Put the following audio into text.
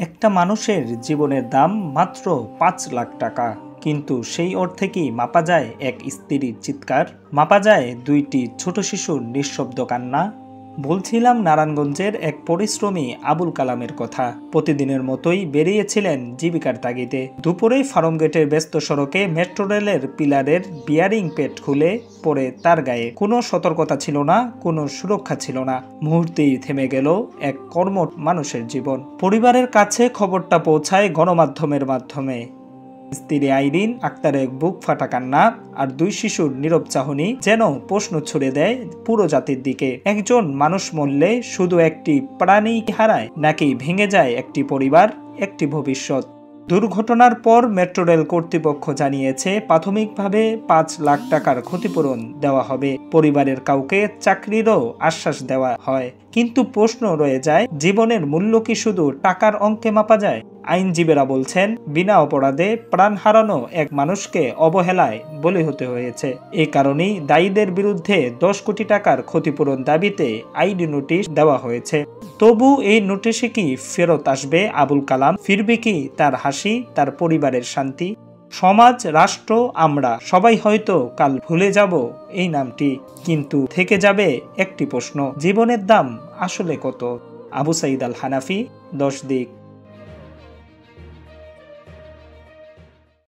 একটা মানুষের জীবনের দাম মাত্র ৫ লাখ টাকা, কিন্তু সেই অর্থে কি মাপা যায় এক স্ত্রীর চিৎকার, মাপা যায় দুইটি ছোট শিশুর নিঃশব্দ কান্না? বলছিলাম নারায়ণগঞ্জের এক পরিশ্রমী আবুল কালামের কথা। প্রতিদিনের মতোই বেরিয়েছিলেন জীবিকার তাগিদে। দুপুরেই ফার্মগেটের ব্যস্ত সড়কে মেট্রো রেলের পিলারের বিয়ারিং পেট খুলে পড়ে তার গায়ে। কোনো সতর্কতা ছিল না, কোনো সুরক্ষা ছিল না। মুহূর্তেই থেমে গেল এক কর্মঠ মানুষের জীবন। পরিবারের কাছে খবরটা পৌঁছায় গণমাধ্যমের মাধ্যমে। স্ত্রী আইরিন আক্তারের বুক ফাটা কান্না আর দুই শিশুর নীরব চাহনি যেন প্রশ্ন ছুড়ে দেয় পুরো জাতির দিকে। একজন মানুষ মরলে শুধু একটি প্রাণী হারায়, নাকি ভেঙে যায় একটি পরিবার, একটি ভবিষ্যৎ? দুর্ঘটনার পর মেট্রো রেল কর্তৃপক্ষ জানিয়েছে প্রাথমিকভাবে ৫ লাখ টাকার ক্ষতিপূরণ দেওয়া হবে। পরিবারের কাউকে চাকরিরও আশ্বাস দেওয়া হয়, কিন্তু প্রশ্ন রয়ে যায়, জীবনের মূল্য কি শুধু টাকার অঙ্কে মাপা যায়? আইনজীবীরা বলছেন, বিনা অপরাধে প্রাণ হারানো এক মানুষকে অবহেলায় বলি হতে হয়েছে। এই কারণেই দায়ীদের বিরুদ্ধে ১০ কোটি টাকার ক্ষতিপূরণ দাবিতে আইনি নোটিশ দেওয়া হয়েছে। তবু এই নোটিশে কি ফেরত আসবে আবুল কালাম? ফিরবে কি তার হাসি, তার পরিবারের শান্তি? সমাজ, রাষ্ট্র, আমরা সবাই হয়তো কাল ভুলে যাব এই নামটি, কিন্তু থেকে যাবে একটি প্রশ্ন, জীবনের দাম আসলে কত? আবু সাঈদ আল হানাফি, ১০ দিক।